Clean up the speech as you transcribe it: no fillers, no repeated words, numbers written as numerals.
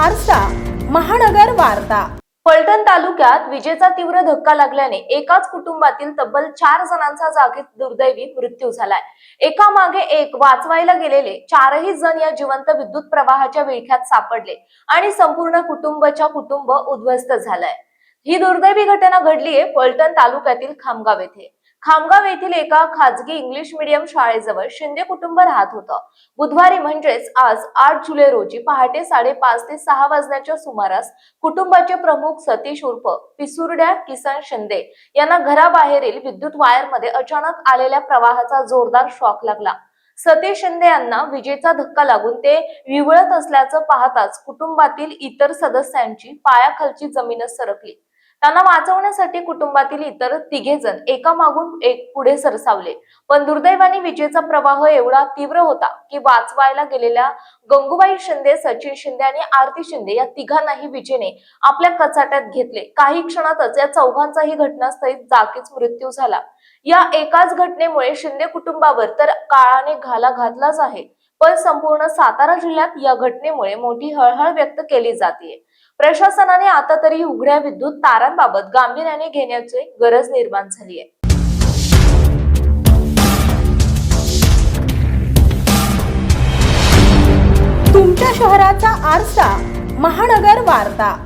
आरसा महानगर वार्ता। फलटण तालुक्यात विजेचा तीव्र धक्का लागल्याने एकाच कुटुंबातील तब्बल 4 जणांचा जागीच दुर्दैवी मृत्यू झालाय। एका मागे एक वाचवायला गेलेले 4ही जण या जिवंत विद्युत प्रवाहाच्या विळख्यात सापडले आणि संपूर्ण कुटुंब उद्ध्वस्त झालंय। ही दुर्दैवी घटना घडलीये फलटण तालुक्यातील खामगाव येथे। खामगाव येथील एका खाजगी इंग्लिश मीडियम शाळेजवळ शिंदे कुटुंब राहत होतं। बुधवारी म्हणजेच आज 8 जुलै रोजी पहाटे 5:30 ते 6 वाजण्याच्या सुमारास कुटुंबाचे प्रमुख सतीश उर्फ पिसुर्ड्या किसन शिंदे यांना घराबाहेरील विद्युत वायरमध्ये अचानक आलेल्या प्रवाहाचा जोरदार शॉक लागला। सतीश शिंदे यांना विजेचा धक्का लागून ते विव्हळत असल्याचं पाहताच कुटुंबातील इतर सदस्यांची पायाखालची जमीनच सरकली। त्यांना वाचवण्यासाठी कुटुंबातील इतर 3 जण एकामागून एक पुढे सरसावले, पण दुर्दैवाने विजेचा प्रवाह एवढा तीव्र होता की वाचवायला गेलेल्या गंगूबाई शिंदे, सचिन शिंदे आणि आरती शिंदे या तिघांनाही विजेने आपल्या कचाट्यात घेतले। काही क्षणातच या चौघांचाही घटनास्थळी जागीच मृत्यू झाला। या एकाच घटनेमुळे शिंदे कुटुंबावर तर काळाने घाला घातलाच आहे, पण संपूर्ण सातारा जिल्ह्यात या घटनेमुळे मोठी हळहळ व्यक्त केली जाते। प्रशासनाने आता तरी उघड्या विद्युत तारांबाबत गांभीर्याने घेण्याची गरज निर्माण झाली आहे। तुमच्या शहराचा आरसा महानगर वार्ता।